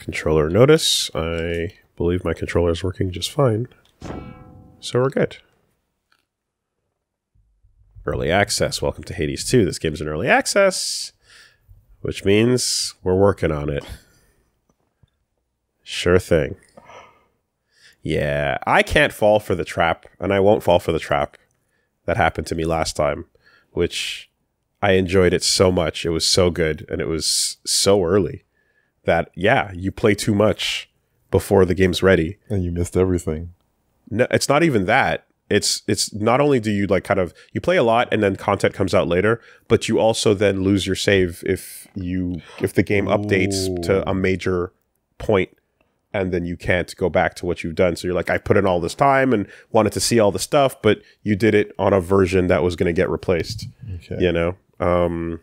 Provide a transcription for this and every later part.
Controller notice. I believe my controller is working just fine. So we're good. Early access. Welcome to Hades 2. This game's in early access, which means we're working on it. Sure thing. Yeah, I can't fall for the trap, and I won't fall for the trap that happened to me last time, which I enjoyed it so much. It was so good, and it was so early that, yeah, you play too much before the game's ready. And you missed everything. No, it's not even that. It's not only do you like kind of, you play a lot and then content comes out later, but you also then lose your save if the game updates to a major point. And then you can't go back to what you've done. So you're like, I put in all this time and wanted to see all the stuff, but you did it on a version that was going to get replaced. Okay. You know?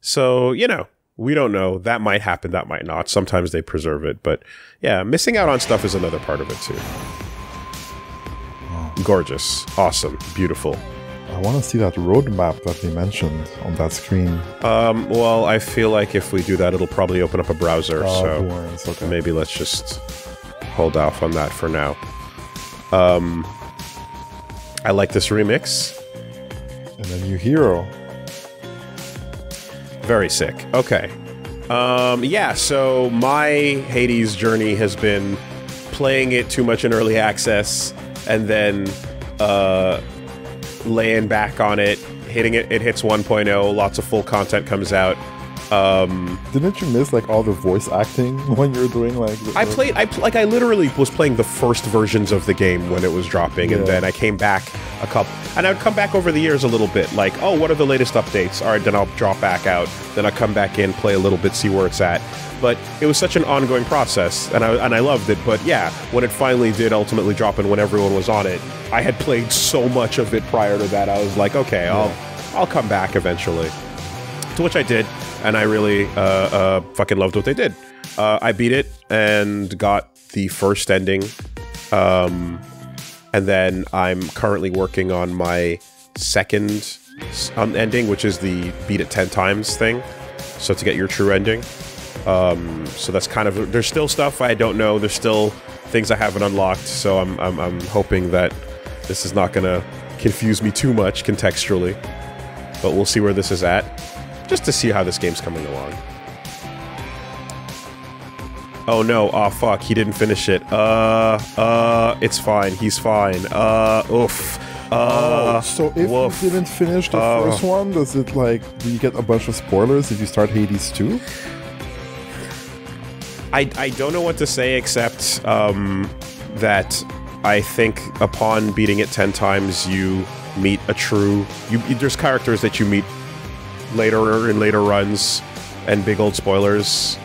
So, you know, we don't know. That might happen. That might not. Sometimes they preserve it. But yeah, missing out on stuff is another part of it too. Oh. Gorgeous. Awesome. Beautiful. I want to see that roadmap that they mentioned on that screen. Well, I feel like if we do that, it'll probably open up a browser. So okay. Maybe let's just hold off on that for now. I like this remix. And a new hero. Very sick. Okay. Yeah, so my Hades journey has been playing it too much in early access and then laying back on it, hitting it. It hits 1.0. Lots of full content comes out. Didn't you miss like all the voice acting when you were doing like? I literally was playing the first versions of the game when it was dropping, and then I came back a couple, and I'd come back over the years a little bit. Like, oh, what are the latest updates? All right, then I'll drop back out. Then I'll come back in, play a little bit, see where it's at. But it was such an ongoing process, and I loved it. But yeah, when it finally did ultimately drop, and when everyone was on it, I had played so much of it prior to that. I was like, okay, I'll come back eventually. To which I did. And I really fucking loved what they did. I beat it and got the first ending. And then I'm currently working on my second ending, which is the beat it 10 times thing. So to get your true ending. So that's kind of... There's still stuff I don't know. There's still things I haven't unlocked. So I'm hoping that this is not going to confuse me too much contextually. But we'll see where this is at. Just to see how this game's coming along. Oh no, oh fuck, he didn't finish it. It's fine, he's fine. Oof. So if you didn't finish the first one, does it like, do you get a bunch of spoilers if you start Hades 2? I don't know what to say except that I think upon beating it 10 times, you meet a true... there's characters that you meet later in later runs, and big old spoilers.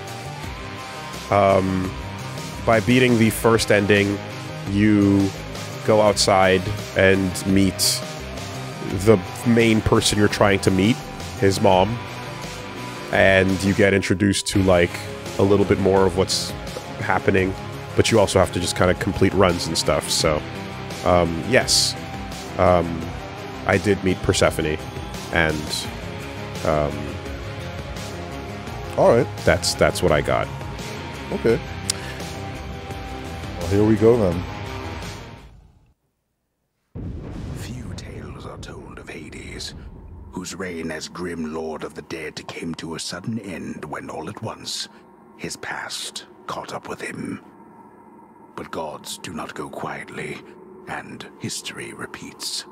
By beating the first ending, you go outside and meet the main person you're trying to meet, his mom, and you get introduced to like a little bit more of what's happening, but you also have to just kind of complete runs and stuff. So yes, I did meet Persephone, and all right, that's what I got. Okay, well, here we go then. Few tales are told of Hades, whose reign as grim lord of the dead came to a sudden end when all at once his past caught up with him. But gods do not go quietly, and history repeats.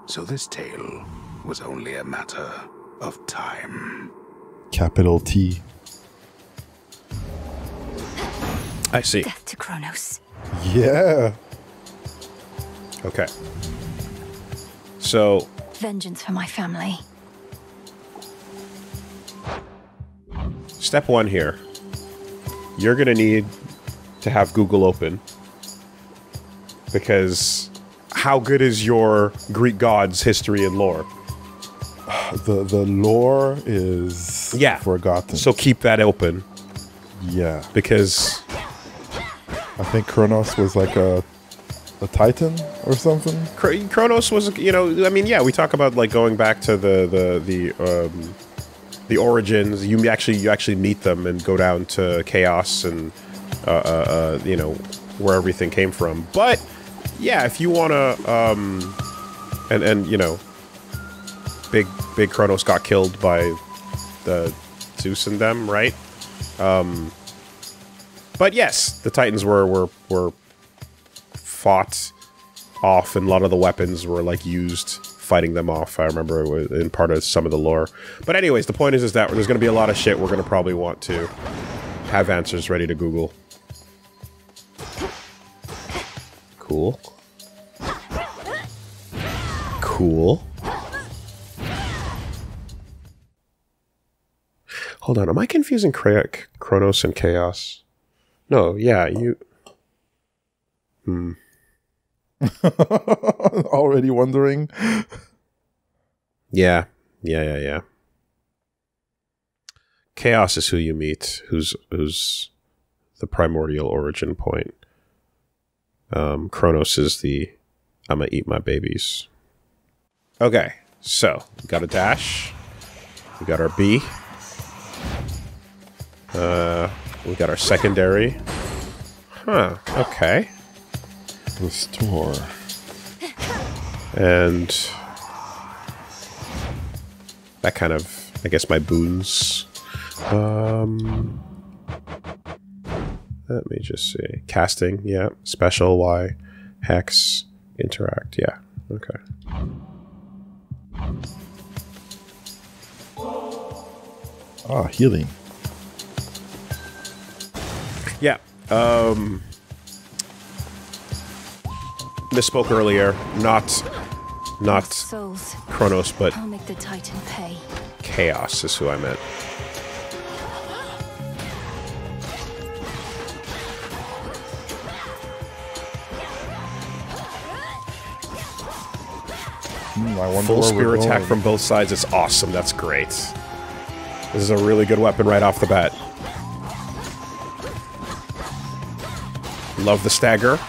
So this tale was only a matter of time. Capital T. I see. Death to Kronos. Yeah. Okay. So... Vengeance for my family. Step one here. You're gonna need to have Google open. Because how good is your Greek gods' history and lore? The lore is forgotten. So keep that open. Yeah. Because... I think Kronos was like a titan or something. Kronos was, you know, I mean, yeah, we talk about like going back to the the origins. You actually meet them and go down to Chaos and you know, where everything came from. But yeah, if you wanna and you know, big Kronos got killed by the Zeus and them, right? But yes, the Titans were fought off, and a lot of the weapons were like used fighting them off. I remember it was in part of some of the lore. But anyways, the point is that there's going to be a lot of shit we're going to probably want to have answers ready to Google. Cool. Cool. Hold on, am I confusing Kronos and Chaos? No, yeah, you... Already wondering? Yeah. Chaos is who you meet, who's the primordial origin point. Kronos is the I'ma eat my babies. Okay, so we got a dash. We got our B. We got our secondary. Huh, okay. Restore. And that kind of, I guess, my boons. Let me just see. Casting, yeah. Special, Y. Hex, interact, yeah. Okay. Ah, healing. Yeah. Misspoke earlier. Not Souls. Kronos, but I'll make the Titan pay. Chaos is who I meant. I wonder Full where spear we're attack going. from both sides. It's awesome. That's great. This is a really good weapon right off the bat. Love the stagger.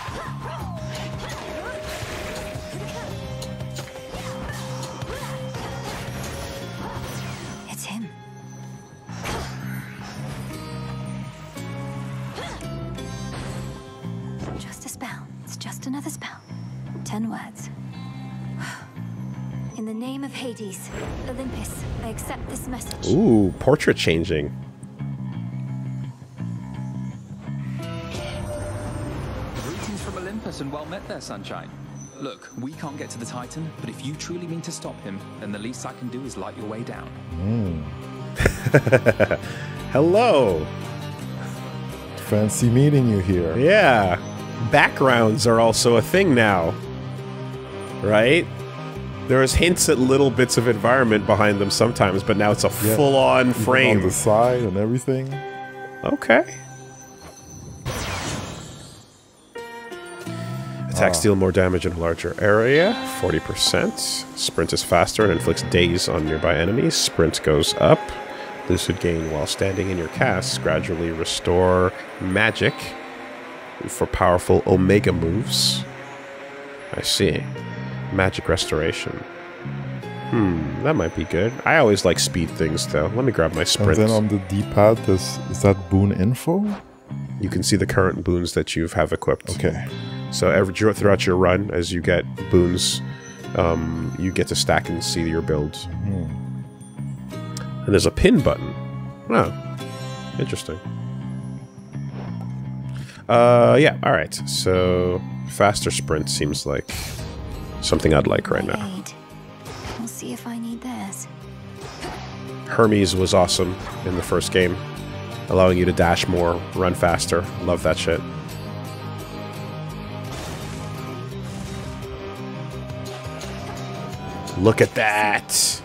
It's him. Just a spell. It's just another spell. 10 words. In the name of Hades, Olympus, I accept this message. Ooh, portrait changing. Greetings from Olympus and well met there, Sunshine. Look, we can't get to the Titan, but if you truly mean to stop him, then the least I can do is light your way down. Hello. Fancy meeting you here. Yeah. Backgrounds are also a thing now. Right? There's hints at little bits of environment behind them sometimes, but now it's a full-on frame. On the side and everything. Okay. Attacks deal more damage in a larger area, 40%. Sprint is faster and inflicts daze on nearby enemies. Sprint goes up. Lucid gain while standing in your cast. Gradually restore magic for powerful Omega moves. I see. Magic restoration. That might be good. I always like speed things, though. Let me grab my sprint. And then on the D-pad, is that boon info? You can see the current boons that you have equipped. Okay. So throughout your run, as you get boons, you get to stack and see your builds. And there's a pin button. Oh, interesting. Yeah, alright. So, faster sprint seems like something I'd like right now. Aid. We'll see if I need theirs. Hermes was awesome in the first game, allowing you to dash more, run faster. Love that shit. Look at that!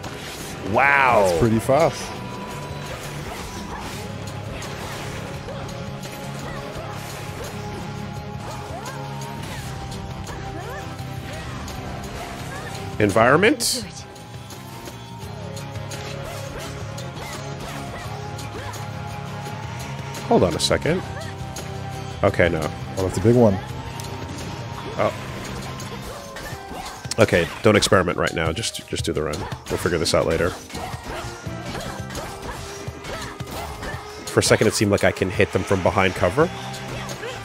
Wow! It's pretty fast. Environment? Do it. Hold on a second. Okay, no. Oh, that's a big one. Oh. Okay, don't experiment right now. Just do the run. We'll figure this out later. For a second, it seemed like I can hit them from behind cover.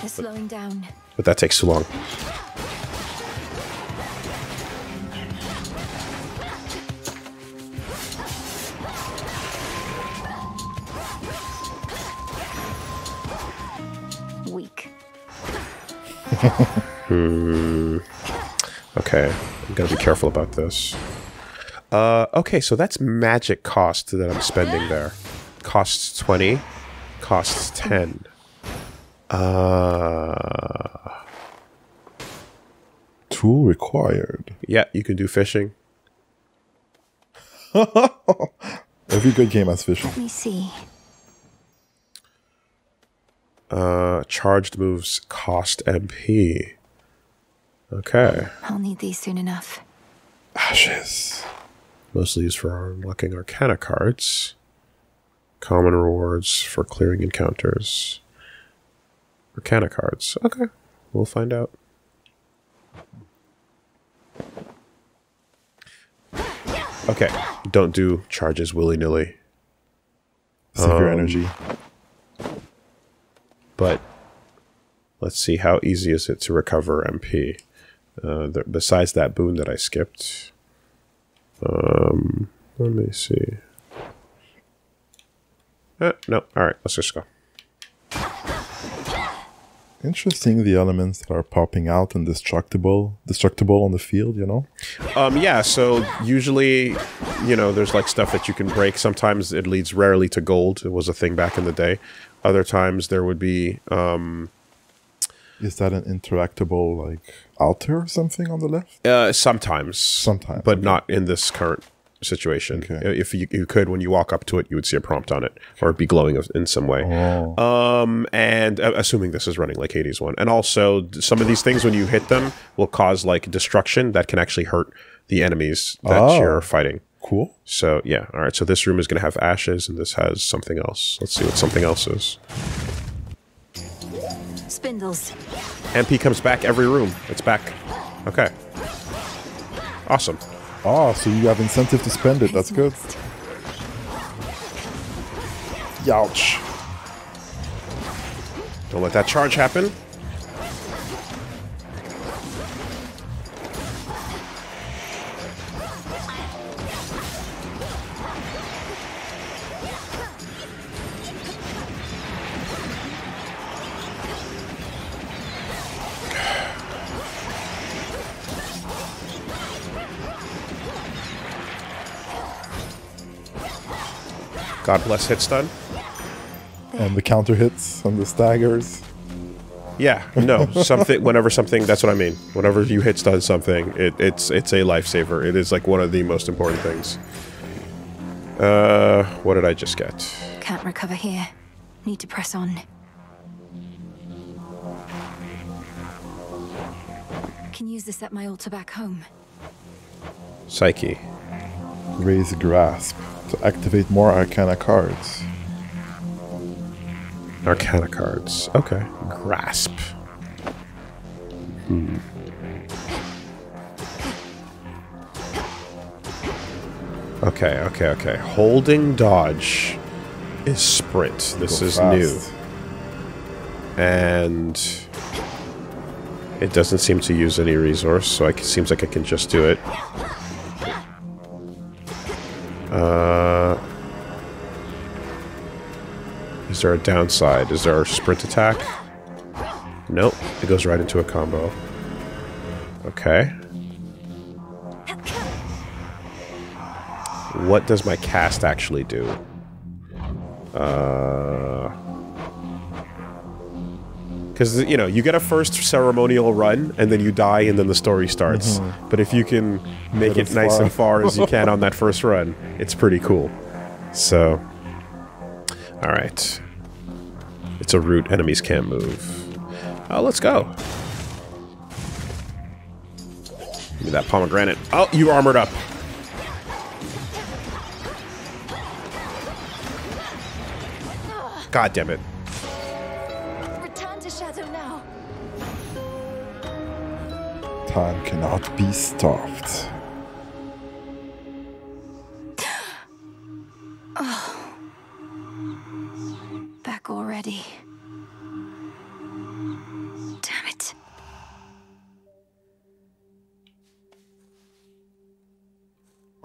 They're slowing down. But that takes too long. Weak. Okay, I'm gonna be careful about this. Okay, so that's magic cost that I'm spending there. Costs 20, costs 10. Tool required. Yeah, you can do fishing. Every good game has fishing. Let me see. Charged moves cost MP. Okay. I'll need these soon enough. Ashes. Mostly used for unlocking Arcana cards. Common rewards for clearing encounters. Arcana cards. Okay. We'll find out. Okay. Don't do charges willy-nilly. Save your energy. But let's see, how easy is it to recover MP? Besides that boon that I skipped. Let me see. No. Alright, let's just go. Interesting, the elements that are popping out and destructible on the field, you know? Yeah, so usually, you know, there's like stuff that you can break. Sometimes it leads rarely to gold. It was a thing back in the day. Other times there would be... Is that an interactable, like, altar or something on the left? Sometimes. Sometimes. But not in this current situation. Okay. If you could, when you walk up to it, you would see a prompt on it. Or it'd be glowing in some way. Oh. And assuming this is running like Hades 1. And also, some of these things, when you hit them, will cause, like, destruction that can actually hurt the enemies that you're fighting. Cool. So, yeah. All right, so this room is going to have ashes, and this has something else. Let's see what something else is. Spindles. MP comes back every room. It's back. Okay. Awesome. Ah, so you have incentive to spend it. That's good. Youch. Don't let that charge happen. God bless hit stun. And the counter hits and the staggers. Yeah, no, something. Whenever something, that's what I mean. Whenever you hit stun something, it's a lifesaver. It is like one of the most important things. What did I just get? Can't recover here. Need to press on. Can use this at my altar back home. Psyche. Raise grasp to activate more Arcana cards. Arcana cards. Okay. Grasp. Okay. Holding dodge is sprint. This is new. And it doesn't seem to use any resource, so it seems like I can just do it. Is there a downside? Is there a sprint attack? Nope. It goes right into a combo. Okay. What does my cast actually do? Because, you know, you get a first ceremonial run, and then you die, and then the story starts. But if you can make it nice and far as you can on that first run, it's pretty cool. So, alright. It's a route enemies can't move. Let's go. Give me that pomegranate. Oh, you armored up. God damn it. Return to Shadow now. Time cannot be stopped.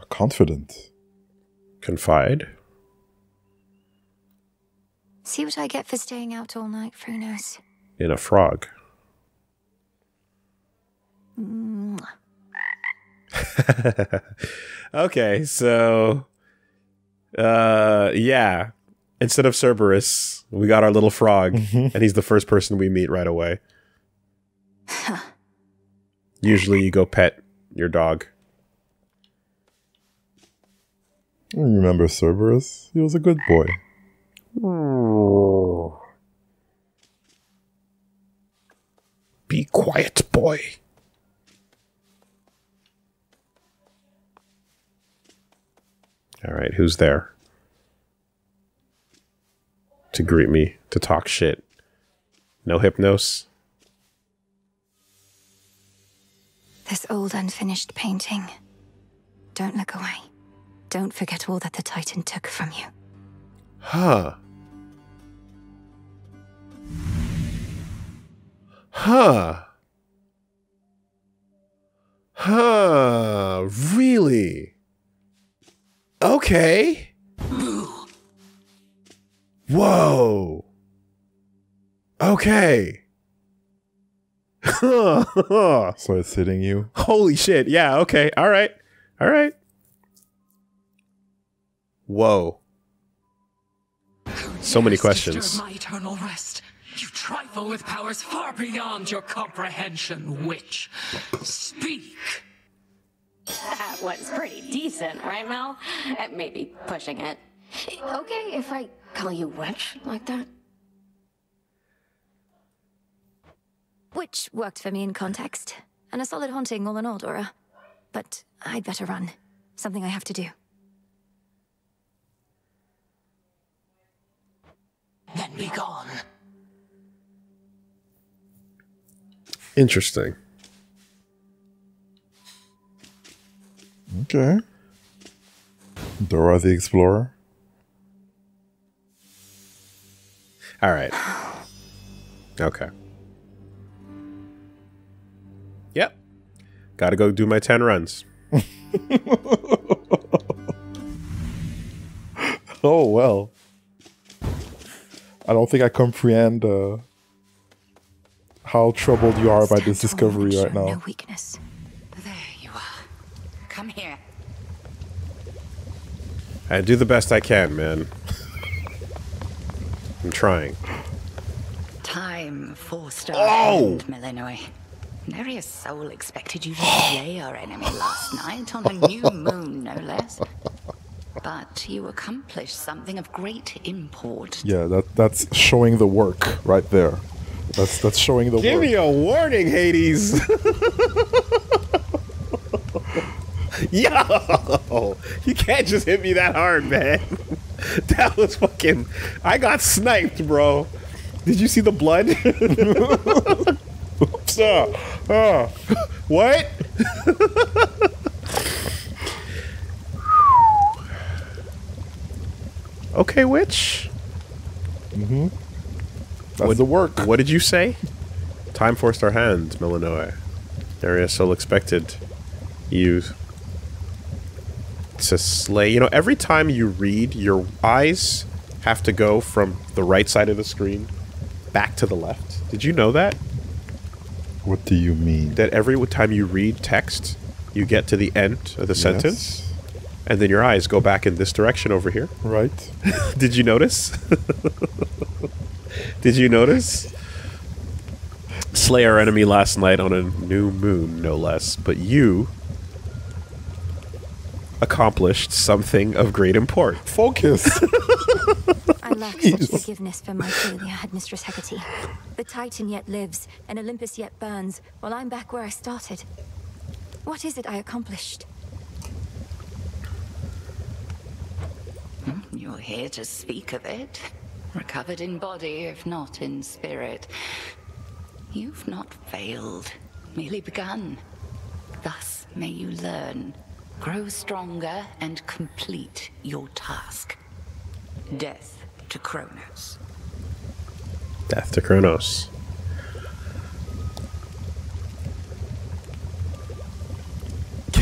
Confident. Confide. See what I get for staying out all night, Frunos. In a frog. Okay, so yeah. Instead of Cerberus, we got our little frog, and he's the first person we meet right away. Usually you go pet your dog. I remember Cerberus. He was a good boy. Oh. Be quiet, boy. All right, who's there? To greet me, to talk shit. No hypnos? This old unfinished painting. Don't look away. Don't forget all that the Titan took from you. Huh. Huh. Huh. Really? Okay. Whoa. Okay. So it's hitting you. Holy shit. Yeah, okay. All right. All right. Whoa. So many questions. Disturb my eternal rest. You trifle with powers far beyond your comprehension, witch. Speak. That was pretty decent, right, Mel? Maybe pushing it. Okay if I call you witch like that? Which worked for me in context. And a solid haunting all in all, Dora. But I'd better run. Something I have to do. Then be gone. Interesting. Okay. Dora the Explorer. All right. Okay. Yep. Gotta go do my 10 runs. Oh, well. I don't think I comprehend how troubled you are by this discovery right now. No weakness. There you are. Come here. I do the best I can, man. I'm trying. Time forced our Oh! hand, Millinois. Neria's soul expected you to slay our enemy last night on a new moon, no less. But you accomplished something of great import. Yeah, that's showing the work right there. That's showing the work. Give me a warning, Hades. Yo, you can't just hit me that hard, man. That was fucking... I got sniped, bro. Did you see the blood? What? Okay, witch. Mm-hmm. That's the work. What did you say? Time forced our hands, Millinois. Neria Soul expected you to slay. You know, every time you read, your eyes have to go from the right side of the screen back to the left. Did you know that? What do you mean? That every time you read text, you get to the end of the sentence, and then your eyes go back in this direction over here. Right. Did you notice? Did you notice? Slay our enemy last night on a new moon, no less. But you accomplished something of great import. Focus. I lack such forgiveness for my failure, Headmistress Hecate. The Titan yet lives, and Olympus yet burns, while I'm back where I started. What is it I accomplished? You're here to speak of it. Recovered in body, if not in spirit. You've not failed, merely begun. Thus may you learn, grow stronger, and complete your task. Death to Kronos. Death to Kronos.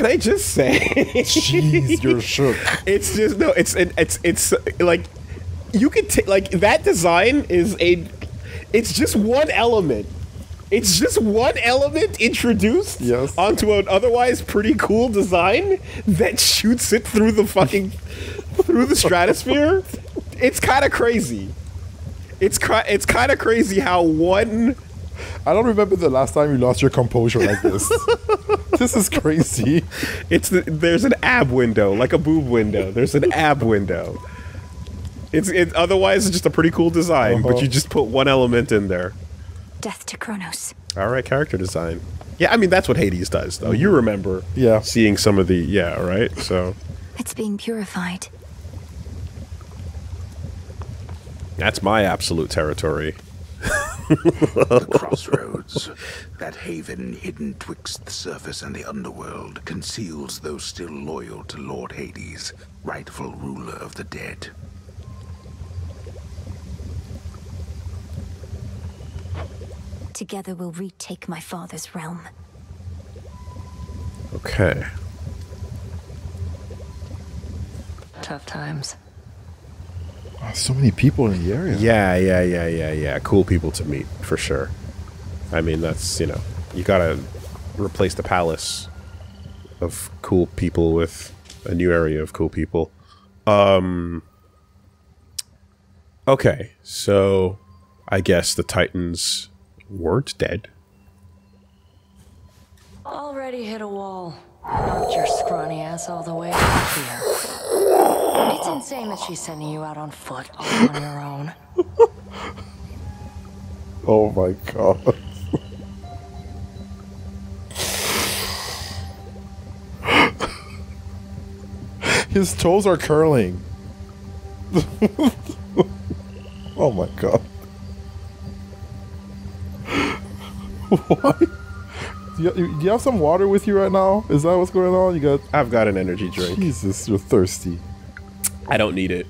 Can I just say? Jeez, you're shook. It's just no. It's like you could take like that design is a. It's just one element. It's just one element introduced onto an otherwise pretty cool design that shoots it through the fucking through the stratosphere. It's kind of crazy. It's kind of crazy how one. I don't remember the last time you lost your composure like this. This is crazy. There's an ab window, like a boob window. There's an ab window. Otherwise it's just a pretty cool design, but you just put one element in there. Death to Kronos. All right, character design. Yeah, I mean that's what Hades does, though. You remember seeing some of the right. So it's being purified. That's my absolute territory. The crossroads, that haven hidden twixt the surface and the underworld, conceals those still loyal to Lord Hades, rightful ruler of the dead. Together we'll retake my father's realm. Okay. Tough times. Oh, so many people in the area. Yeah. Cool people to meet, for sure. I mean, that's, you gotta replace the palace of cool people with a new area of cool people. Okay, so I guess the Titans weren't dead. Already hit a wall. Knocked your scrawny ass all the way up here. It's insane that she's sending you out on foot all on your own. Oh my god. His toes are curling. Oh my god. Why? Do you have some water with you right now? Is that what's going on? I've got an energy drink. Jesus, you're thirsty. I don't need it.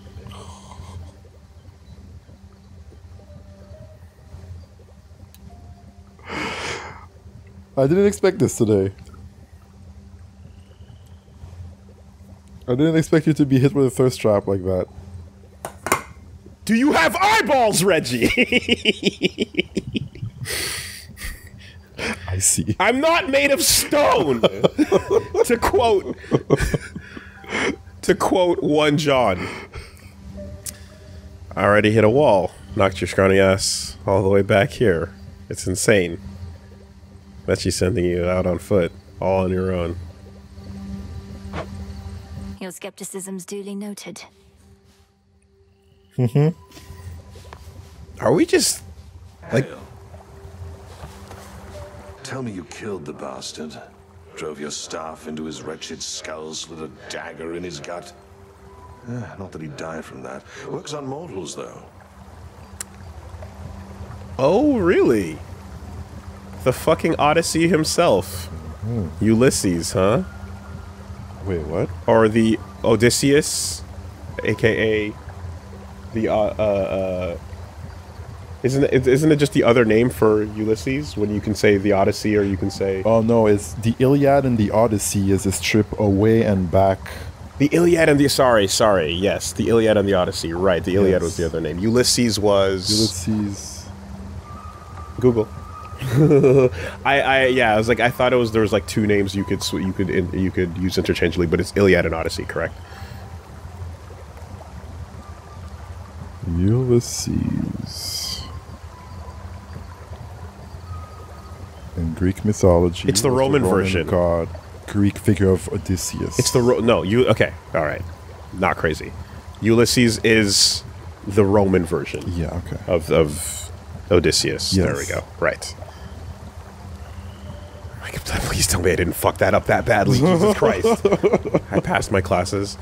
I didn't expect this today. I didn't expect you to be hit with a thirst trap like that. Do you have eyeballs, Reggie? I see. I'm not made of stone. to quote 1 John. I already hit a wall. Knocked your scrawny ass all the way back here. It's insane. Bet she's sending you out on foot, all on your own. Your skepticism's duly noted. Are we just like? Tell me you killed the bastard. Drove your staff into his wretched skull, slid a dagger in his gut. Not that he'd die from that. Works on mortals, though. Oh, really? The fucking Odyssey himself. Ulysses, huh? Wait, what? Or the Odysseus, aka the isn't it just the other name for Ulysses when you can say the Odyssey or you can say Oh no, it's the Iliad and the Odyssey is this trip away and back. The Iliad and the sorry, yes, the Iliad and the Odyssey, right? The Iliad was the other name. Ulysses was Ulysses. Google. I was like I thought there was like 2 names you could use interchangeably, but it's Iliad and Odyssey, correct? Ulysses. In Greek mythology, it's the Roman version. God, Greek figure of Odysseus. It's the okay, all right, not crazy. Ulysses is the Roman version. Yeah, okay. Of Odysseus. Yes. There we go. Right. Please tell me I didn't fuck that up that badly. Jesus Christ. I passed my classes.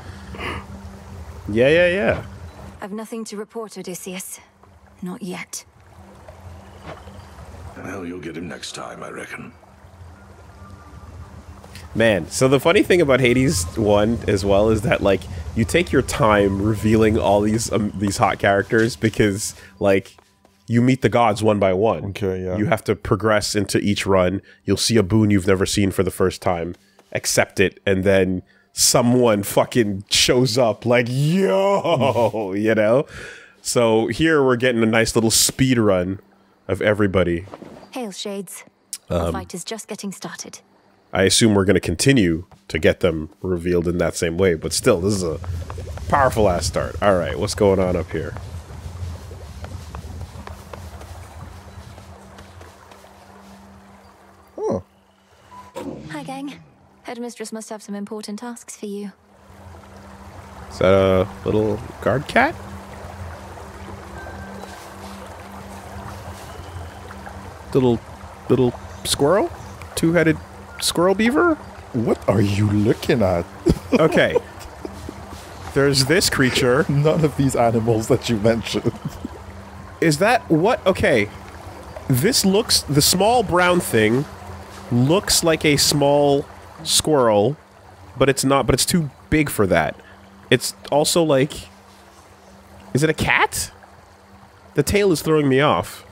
Yeah. I've nothing to report, Odysseus. Not yet. Well, you'll get him next time, I reckon. Man, so the funny thing about Hades 1 as well is that, like, you take your time revealing all these hot characters because, like, you meet the gods one by one. Okay, yeah. You have to progress into each run. You'll see a boon you've never seen for the first time. accept it, and then someone fucking shows up like, yo, you know? So here we're getting a nice little speed run of everybody. Hail, Shades. The fight is just getting started. I assume we're going to continue to get them revealed in that same way, but still, this is a powerful ass start. All right, what's going on up here? Oh. Hi, gang. Headmistress must have some important tasks for you. Is that a little guard cat? Little squirrel? Two-headed squirrel beaver? What are you looking at? Okay. There's this creature. None of these animals that you mentioned. Is that what? Okay. This looks... The small brown thing looks like a small squirrel, but it's not. But it's too big for that. It's also like... Is it a cat? The tail is throwing me off.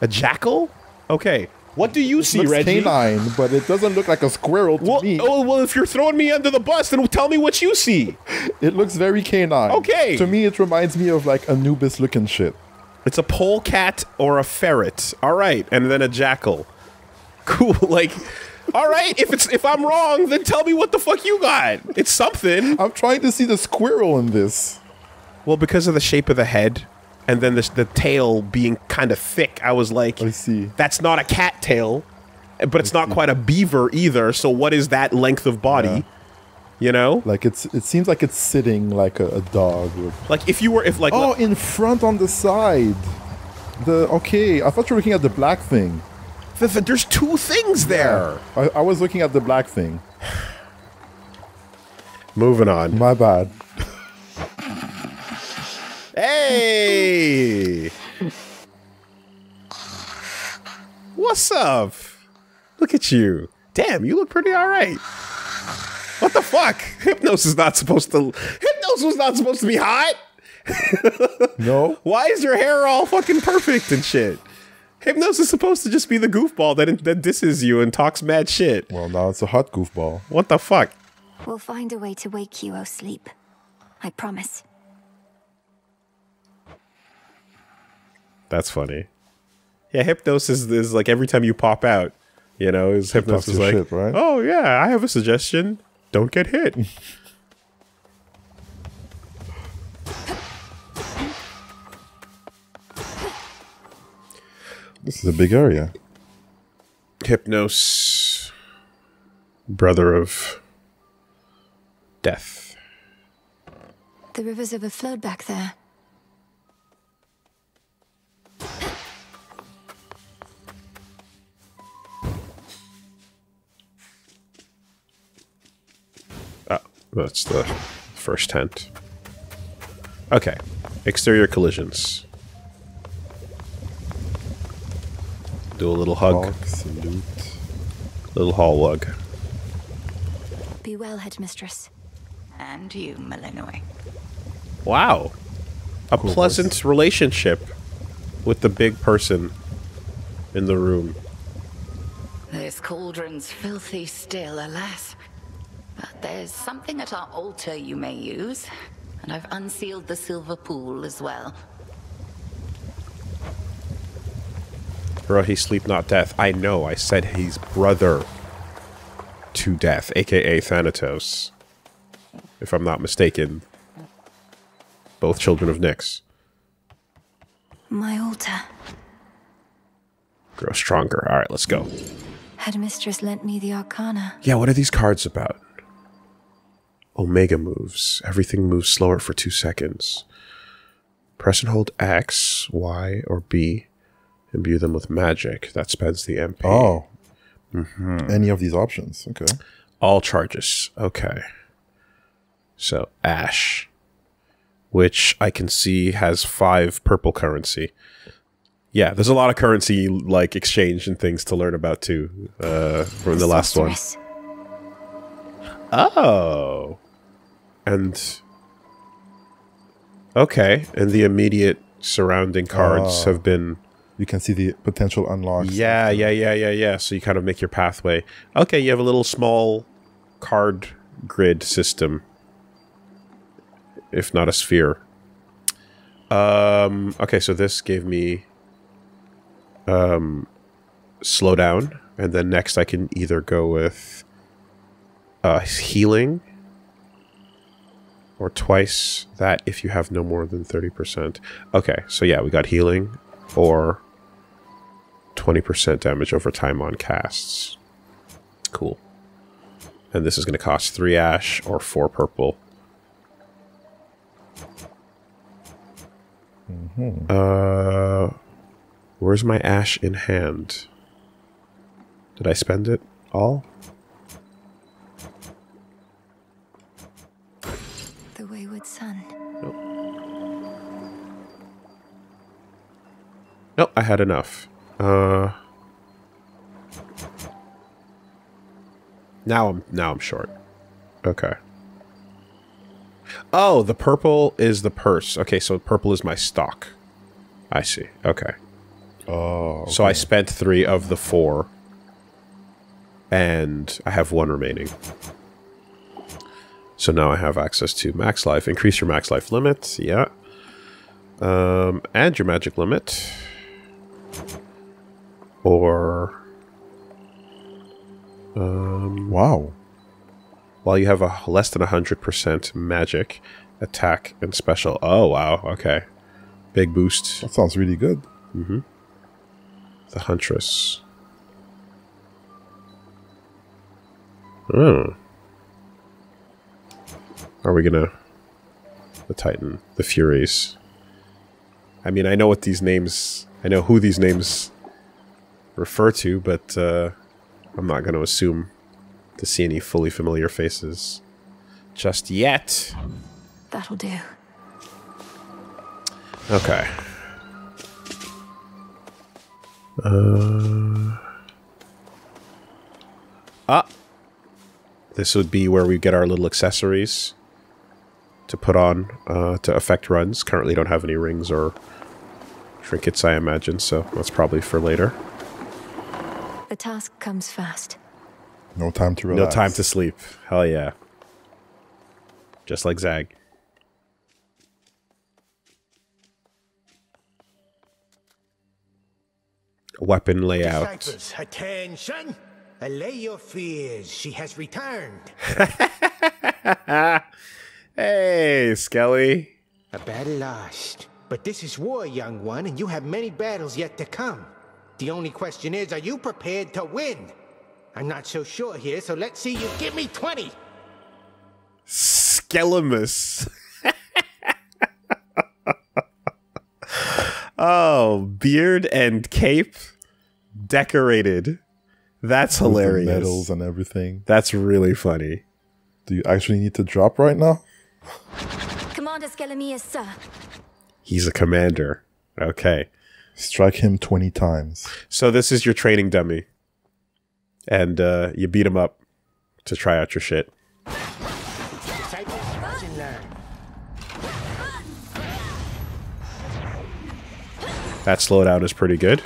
A jackal? Okay. What do you see, Reggie? Canine, but it doesn't look like a squirrel to me. Oh, well, if you're throwing me under the bus, then tell me what you see. It looks very canine. Okay. To me, it reminds me of like Anubis-looking shit. It's a polecat or a ferret. All right, and then a jackal. Cool. Like, all right. If I'm wrong, then tell me what the fuck you got. It's something. I'm trying to see the squirrel in this. Well, because of the shape of the head. And then the tail being kind of thick, I was like, I see. That's not a cat tail, but it's not quite a beaver either. So what is that length of body? Yeah. You know? Like it seems like it's sitting like a dog. Like if oh, in front on the side. Okay, I thought you were looking at the black thing. There's two things there. Yeah, I was looking at the black thing. Moving on. My bad. Hey! What's up? Look at you. Damn, you look pretty alright. What the fuck? Hypnos was not supposed to be hot? No. Why is your hair all fucking perfect and shit? Hypnos is supposed to just be the goofball that disses you and talks mad shit. Well, now it's a hot goofball. What the fuck? We'll find a way to wake you, O sleep. I promise. That's funny. Yeah, hypnosis is like every time you pop out, you know, is hypnosis like, shit, right? Oh yeah, I have a suggestion. Don't get hit. This is a big area. Hypnos, brother of death. The rivers overflowed back there. That's the first tent. Okay. Exterior collisions. Do a little hug. Salute. Little hall wug. Be well, Headmistress. And you, Malinois. Wow. A Cool pleasant voice. relationship with the big person in the room. This cauldron's filthy still, alas. But there's something at our altar you may use. And I've unsealed the silver pool as well. Bro, he sleep not death. I know, I said he's brother to death, aka Thanatos. If I'm not mistaken. Both children of Nyx. My altar. Grow stronger. Alright, let's go. Headmistress lent me the Arcana. Yeah, what are these cards about? Omega moves. Everything moves slower for 2 seconds. Press and hold X, Y, or B. Imbue them with magic. That spends the MP. Oh. Any of these options. Okay. All charges. Okay. So, Ash. Which I can see has 5 purple currency. Yeah, there's a lot of currency, like, exchange and things to learn about, too. From the last one. Oh. And... okay. And the immediate surrounding cards have been You can see the potential unlocks. Yeah. So you kind of make your pathway. Okay, you have a little small card grid system, if not a sphere. Okay, so this gave me slow down, and then next I can either go with healing, or twice that if you have no more than 30%. Okay, so yeah, we got healing, or 20% damage over time on casts. Cool. And this is going to cost 3 ash or 4 purple. Where's my ash in hand? Did I spend it all? The wayward son. Nope, I had enough. Now I'm short. Okay. Oh, the purple is the purse. Okay, so purple is my stock. I see. Okay. Oh. Okay. So I spent 3 of the 4. And I have 1 remaining. So now I have access to max life. Increase your max life limit. Yeah. And your magic limit. Or... wow. While you have a less than 100% magic, attack, and special. Oh, wow. Okay. Big boost. That sounds really good. Mm-hmm. The Huntress. Oh. Are we gonna... The Titan. The Furies. I mean, I know what these names... I know who these names refer to, but I'm not going to assume to see any fully familiar faces just yet. That'll do. Okay. This would be where we get our little accessories to put on to affect runs. Currently don't have any rings or trinkets, I imagine, so that's probably for later. The task comes fast. No time to relax. No time to sleep. Hell yeah. Just like Zag. Weapon layout. Disciples, attention! Allay your fears. She has returned. Hey, Skelly. A battle lost. But this is war, young one, and you have many battles yet to come. The only question is, are you prepared to win? I'm not so sure here, so let's see you give me 20. Skelemus. Oh, beard and cape decorated. That's hilarious. With the medals and everything. That's really funny. Do you actually need to drop right now? Commander Skelemius, sir. He's a commander. Okay. Strike him 20 times. So this is your training dummy. And you beat him up to try out your shit. That slowdown is pretty good.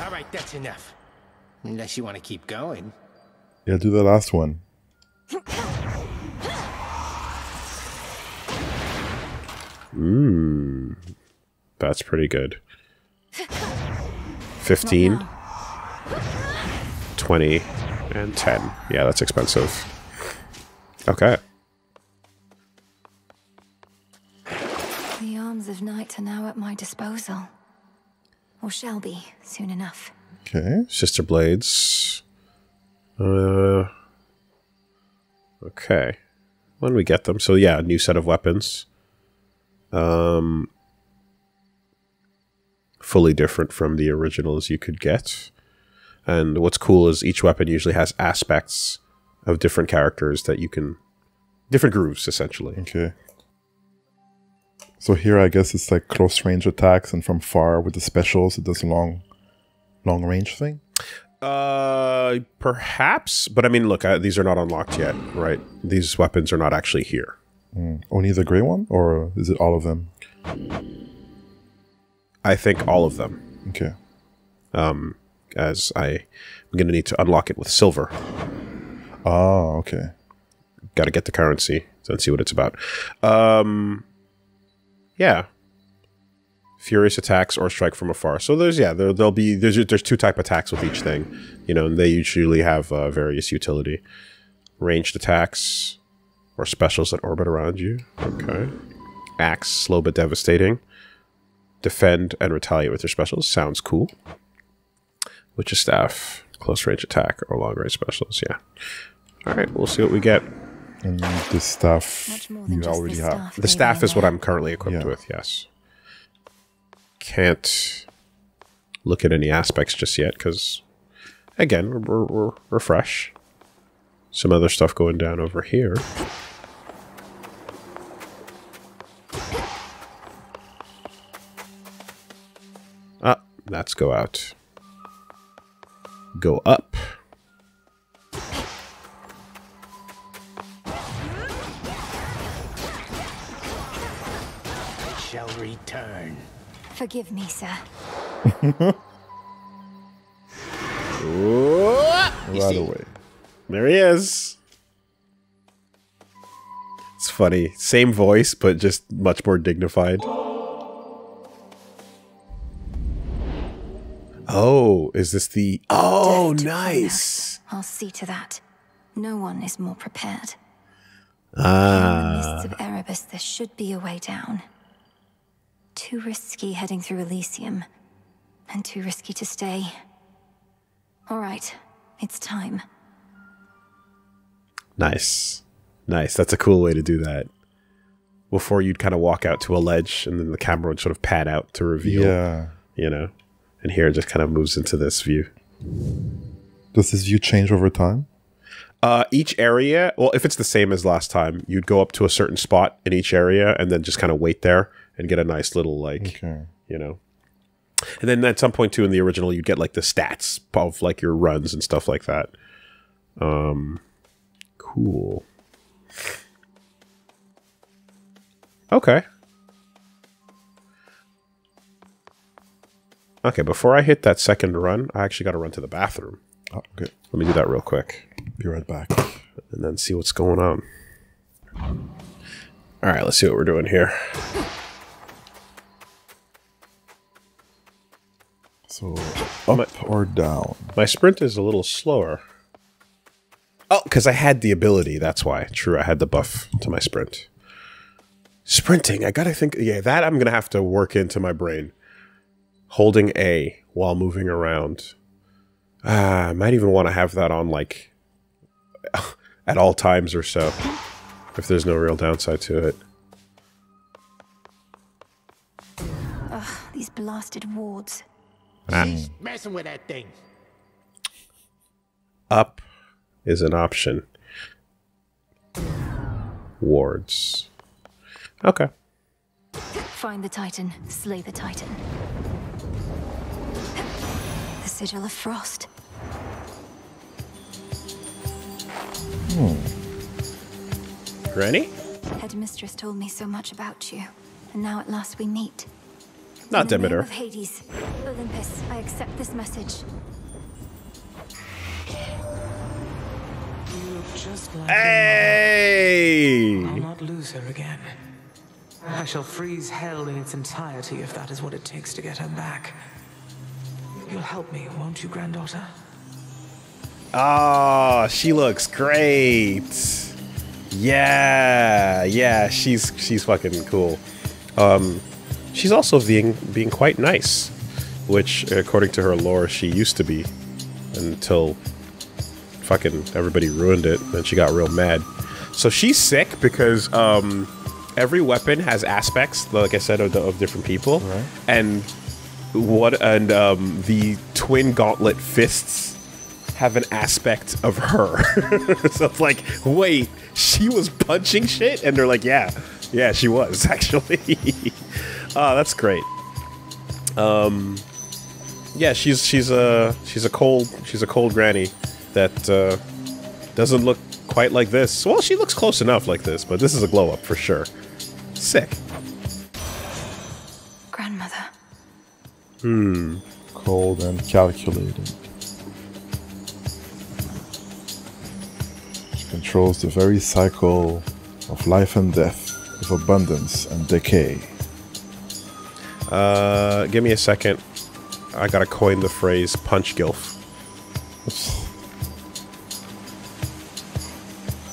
Alright, that's enough. Unless you want to keep going. Yeah, do the last one. That's pretty good. 15, 20, and 10. Yeah, that's expensive. Okay. The arms of night are now at my disposal. Or shall be, soon enough. Okay. Sister Blades. Okay. When we get them. So yeah, new set of weapons. Fully different from the originals you could get. And what's cool is each weapon usually has aspects of different characters that you can... Different grooves, essentially. Okay. So here I guess it's like close range attacks, and from far with the specials it does a long range thing? Perhaps, but I mean, look, these are not unlocked yet, right? These weapons are not actually here. Only the gray one, or is it all of them? I think all of them. Okay. As I'm going to need to unlock it with silver. Oh, okay. Got to get the currency and see what it's about. Yeah. Furious attacks or strike from afar. So there's there's two type attacks with each thing, you know, and they usually have various utility. Ranged attacks or specials that orbit around you. Okay. Axe, slow but devastating. Defend and retaliate with your specials. Sounds cool. Witch's staff, close range attack or long range specials. Yeah. All right, we'll see what we get. And the staff you already have. The staff is what I'm currently equipped with. Yes. Can't look at any aspects just yet because, again, we're fresh. Some other stuff going down over here. Let's go out. Go up. Shall return. Forgive me, sir. Right away. There he is. It's funny. Same voice, but just much more dignified. Oh, is this the... Oh, nice. I'll see to that. No one is more prepared. Ah. In the mists of Erebus, there should be a way down. Too risky heading through Elysium. And too risky to stay. All right, it's time. Nice. Nice. That's a cool way to do that. Before you'd kind of walk out to a ledge and then the camera would sort of pan out to reveal. Yeah. You know? And here it just kind of moves into this view. Does this view change over time? Each area, well, if it's the same as last time, you'd go up to a certain spot in each area and then just kind of wait there and get a nice little, like, you know. And then at some point, too, in the original, you'd get, like, the stats of, like, your runs and stuff like that. Cool. Okay. Okay, before I hit that second run, I actually got to run to the bathroom. Oh, okay. Let me do that real quick. Be right back. And then see what's going on. Alright, let's see what we're doing here. So, up or down? My sprint is a little slower. Oh, because I had the ability, that's why. True, I had the buff to my sprint. Sprinting, I gotta think... Yeah, that I'm gonna have to work into my brain. Holding A while moving around. I might even want to have that on, like, at all times or so. If there's no real downside to it. Ugh, these blasted wards. She's messing with that thing. Up is an option. Wards. Okay. Find the Titan, slay the Titan. The Sigil of Frost. Granny? Headmistress told me so much about you, and now at last we meet. Not In the name Demeter. of Hades, Olympus, I accept this message. You look just like Hey! I'll not lose her again. I shall freeze hell in its entirety if that is what it takes to get her back. You'll help me, won't you, granddaughter? Oh, she looks great. Yeah, she's fucking cool. She's also being quite nice, which, according to her lore, she used to be until fucking everybody ruined it, and she got real mad. So she's sick because every weapon has aspects, like I said, of different people, right. and the twin gauntlet fists have an aspect of her. So it's like, wait, she was punching shit? And they're like, yeah, she was, actually. Oh, that's great. Yeah, she's a cold granny that doesn't look quite like this. Well, she looks close enough like this, but this is a glow up for sure. Sick. Grandmother. Cold and calculated. She controls the very cycle of life and death, of abundance and decay. Give me a second. I gotta coin the phrase punch gilf.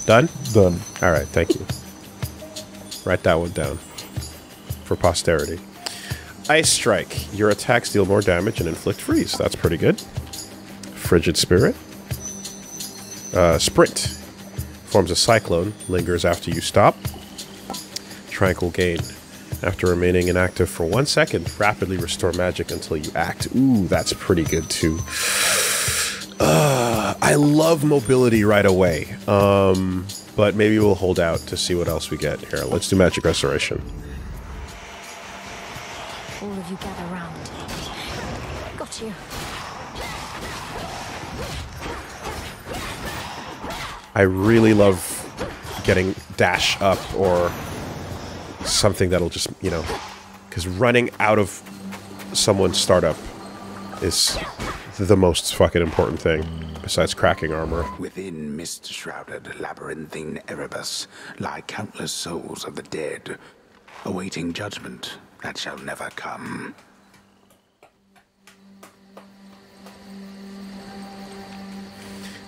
Done? Done. Alright, thank you. Write that one down. For posterity. Ice Strike. Your attacks deal more damage and inflict freeze. That's pretty good. Frigid Spirit. Sprint. Forms a cyclone. Lingers after you stop. Tranquil Gain. After remaining inactive for 1 second, rapidly restore magic until you act. Ooh, that's pretty good too. I love mobility right away. But maybe we'll hold out to see what else we get. Here, let's do Magic Restoration. All of you gather round. Got you. I really love getting dash up or something that'll just, you know, because running out of someone's startup is the most fucking important thing besides cracking armor. Within mist-shrouded labyrinthine Erebus lie countless souls of the dead, awaiting judgment that shall never come.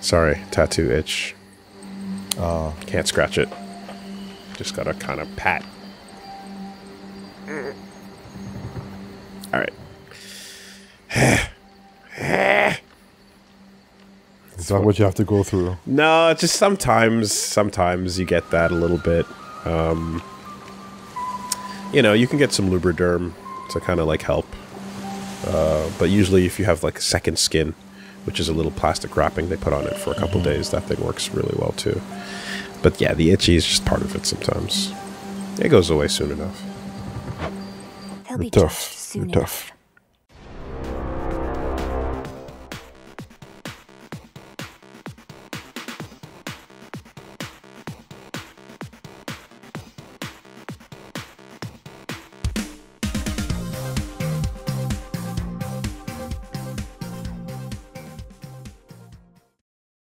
Sorry, tattoo itch. Can't scratch it. Just gotta kind of pat. Alright. Is that what you have to go through? No, just sometimes you get that a little bit. You know, you can get some Lubriderm to kind of like help. But usually if you have like a second skin, which is a little plastic wrapping they put on it for a couple days, that thing works really well too. But yeah, the itchy is just part of it sometimes. It goes away soon enough. They'll be You're tough. judged soon You're tough. enough.